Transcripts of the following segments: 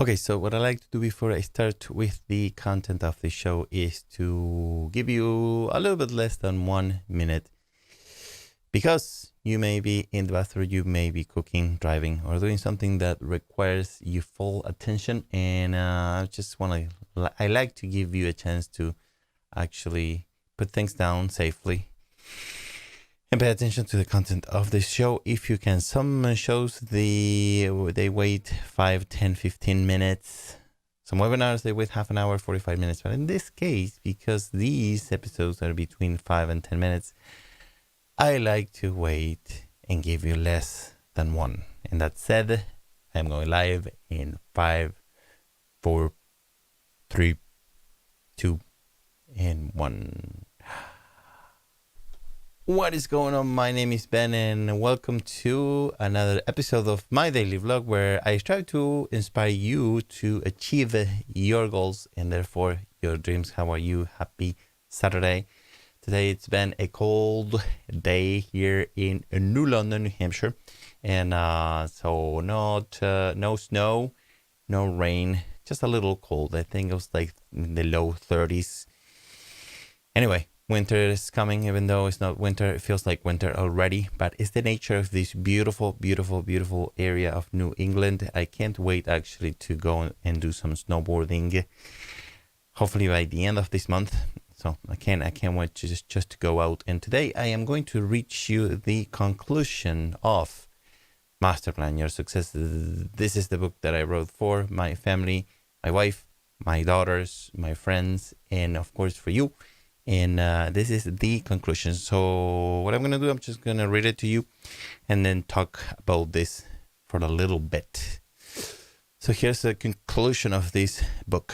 Okay, so what I like to do before I start with the content of the show is to give you a little bit less than 1 minute because you may be in the bathroom, you may be cooking, driving, or doing something that requires your full attention. And I just want to, I like to give you a chance to actually put things down safely and pay attention to the content of the show if you can. Some shows they wait 5, 10, 15 minutes. Some webinars they wait half an hour, 45 minutes. But in this case, because these episodes are between 5 and 10 minutes, I like to wait and give you less than one. And that said, I'm going live in 5, 4, 3, 2, and 1. What is going on? My name is Ben and welcome to another episode of my daily vlog where I try to inspire you to achieve your goals and therefore your dreams. How are you? Happy Saturday. Today it's been a cold day here in New London, New Hampshire. And so no snow, no rain, just a little cold. I think it was like in the low 30s. Anyway. Winter is coming, even though it's not winter. It feels like winter already, but it's the nature of this beautiful, beautiful, beautiful area of New England. I can't wait actually to go and do some snowboarding, hopefully by the end of this month. So I can't wait to just to go out. And today I am going to reach you the conclusion of Masterplan Your Success. This is the book that I wrote for my family, my wife, my daughters, my friends, and of course for you. And this is the conclusion. So what I'm going to do, I'm just going to read it to you and then talk about this for a little bit. So here's the conclusion of this book.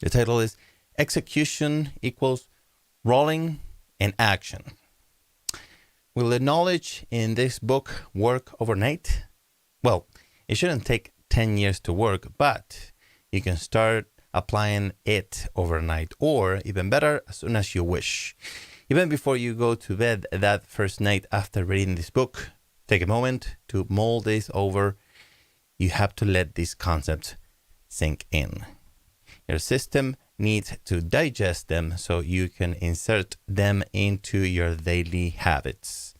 The title is Execution equals Rolling and Action. Will the knowledge in this book work overnight? Well, it shouldn't take 10 years to work, but you can start applying it overnight, or even better, as soon as you wish. Even before you go to bed that first night after reading this book, take a moment to mull this over. You have to let these concepts sink in. Your system needs to digest them so you can insert them into your daily habits.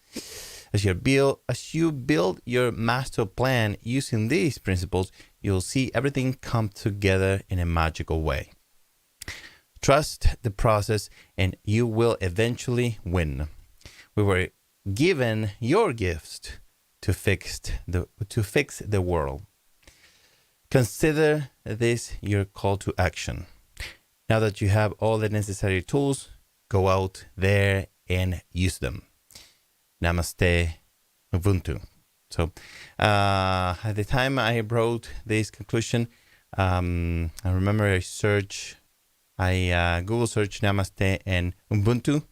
As you build your master plan using these principles, you'll see everything come together in a magical way. Trust the process and you will eventually win. We were given your gifts to fix the world. Consider this your call to action. Now that you have all the necessary tools, go out there and use them. Namaste, Ubuntu. So at the time I wrote this conclusion, I remember I Google search Namaste and Ubuntu,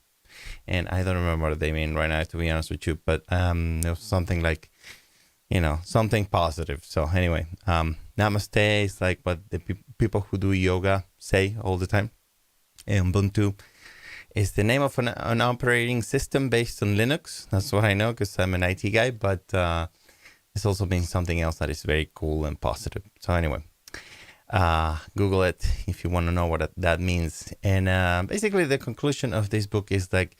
and I don't remember what they mean right now, to be honest with you, but it was something like, something positive. So anyway, Namaste is like what the people who do yoga say all the time, and Ubuntu is the name of an operating system based on Linux. That's what I know because I'm an IT guy, but it's also means something else that is very cool and positive. So anyway, Google it if you want to know what that means. And basically the conclusion of this book is like,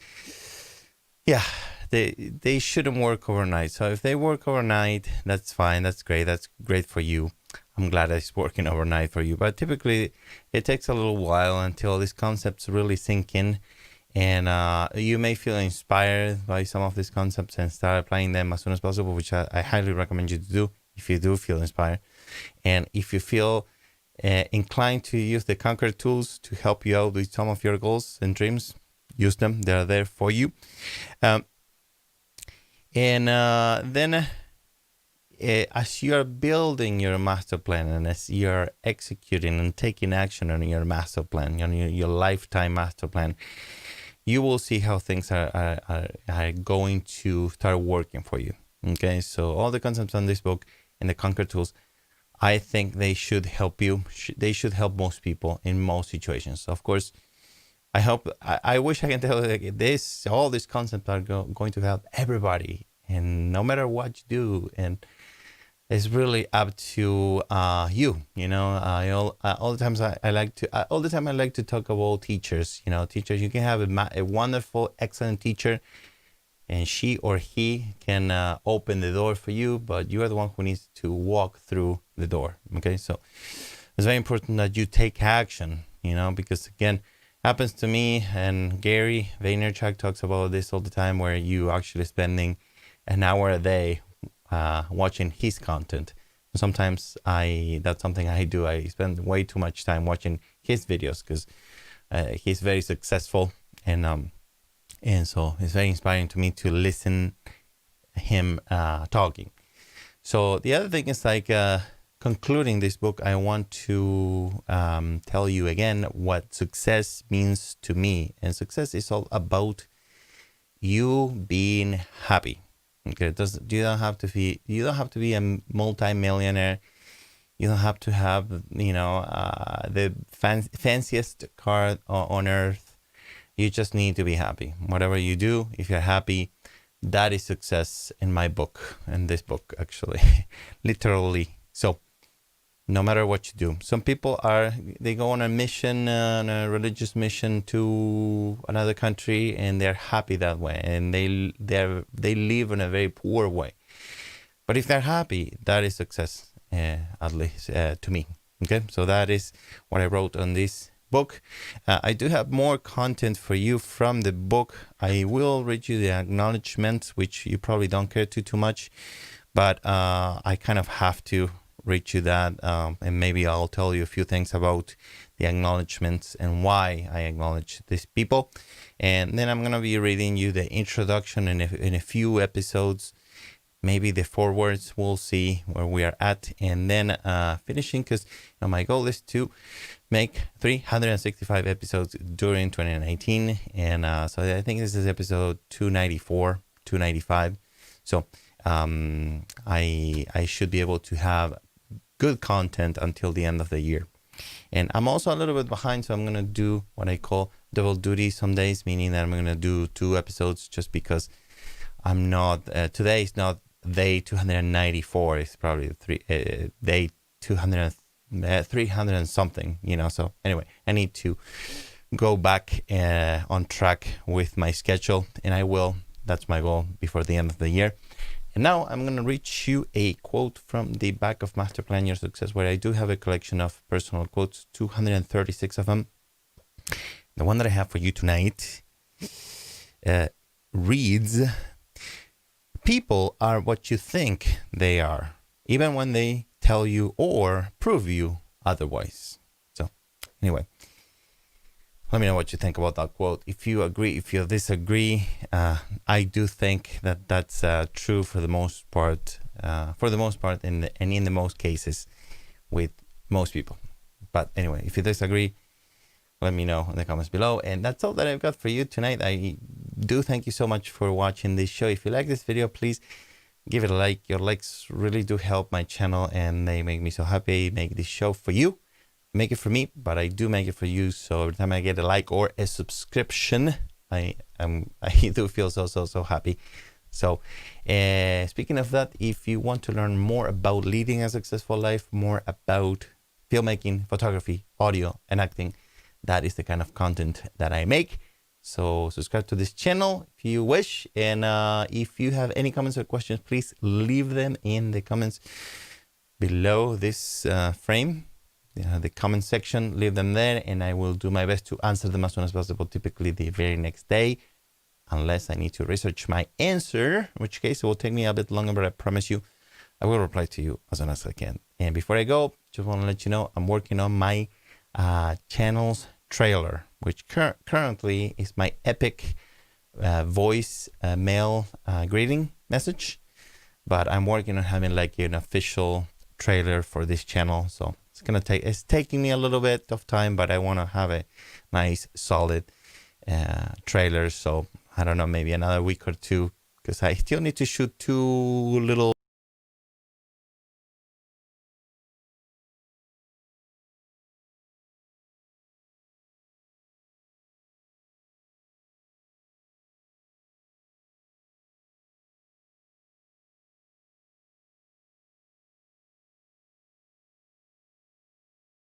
yeah, they shouldn't work overnight. So if they work overnight, that's fine. That's great. That's great for you. I'm glad it's working overnight for you. But typically it takes a little while until these concepts really sink in. And you may feel inspired by some of these concepts and start applying them as soon as possible, which I highly recommend you to do if you do feel inspired. And if you feel inclined to use the Conquer tools to help you out with some of your goals and dreams, use them. They're there for you. Then as you are building your master plan and as you are executing and taking action on your master plan, your lifetime master plan, you will see how things are going to start working for you. Okay, so all the concepts on this book and the Conquer tools, I think they should help you. They should help most people in most situations. Of course, I wish I can tell you that all these concepts are going to help everybody, and no matter what you do. And it's really up to you. You know, all the times I like to all the time I like to talk about teachers. You know, teachers. You can have a wonderful, excellent teacher, and she or he can open the door for you, but you are the one who needs to walk through the door. Okay, so it's very important that you take action. You know, because again, happens to me, and Gary Vaynerchuk talks about this all the time, where you actually spending an hour a day watching his content. Sometimes that's something I do. I spend way too much time watching his videos because he's very successful, and so it's very inspiring to me to listen him talking. So the other thing is like concluding this book, I want to tell you again what success means to me, and success is all about you being happy. Okay, you don't have to be a multi-millionaire. You don't have to have, you know, the fanciest car on earth. You just need to be happy. Whatever you do, if you're happy, that is success in my book, in this book, actually, literally. So no matter what you do, some people they go on a mission, on a religious mission to another country, and they're happy that way, and they live in a very poor way. But if they're happy, that is success, at least to me. Okay, so that is what I wrote on this book. I do have more content for you from the book. I will read you the acknowledgements, which you probably don't care too much, but I kind of have to read you that, and maybe I'll tell you a few things about the acknowledgements and why I acknowledge these people. And then I'm going to be reading you the introduction in a few episodes, maybe the forwards. We'll see where we are at, and then finishing, because my goal is to make 365 episodes during 2019, and so I think this is episode 294, 295. So I should be able to have good content until the end of the year. And I'm also a little bit behind, so I'm going to do what I call double duty some days, meaning that I'm going to do 2 episodes just because I'm not, today is not day 294, it's probably day 300 and something, you know. So anyway, I need to go back on track with my schedule, and I will. That's my goal before the end of the year. And now I'm going to read you a quote from the back of Masterplan Your Success, where I do have a collection of personal quotes, 236 of them. The one that I have for you tonight reads, "People are what you think they are, even when they tell you or prove you otherwise." So anyway, let me know what you think about that quote. If you agree, if you disagree, I do think that that's true for the most part. In the most cases, with most people. But anyway, if you disagree, let me know in the comments below. And that's all that I've got for you tonight. I do thank you so much for watching this show. If you like this video, please give it a like. Your likes really do help my channel, and they make me so happy. Make this show for you. Make it for me, but I do make it for you. So every time I get a like or a subscription, I do feel so happy. So speaking of that, if you want to learn more about leading a successful life, more about filmmaking, photography, audio, and acting, that is the kind of content that I make. So subscribe to this channel if you wish. And if you have any comments or questions, please leave them in the comments below this frame. The comment section, leave them there, and I will do my best to answer them as soon as possible, typically the very next day, unless I need to research my answer, in which case it will take me a bit longer, but I promise you I will reply to you as soon as I can. And before I go, just want to let you know I'm working on my channel's trailer, which currently is my epic voice mail greeting message, but I'm working on having like an official trailer for this channel. So it's taking me a little bit of time, but I want to have a nice solid trailer. So I don't know, maybe another week or two, because I still need to shoot 2 little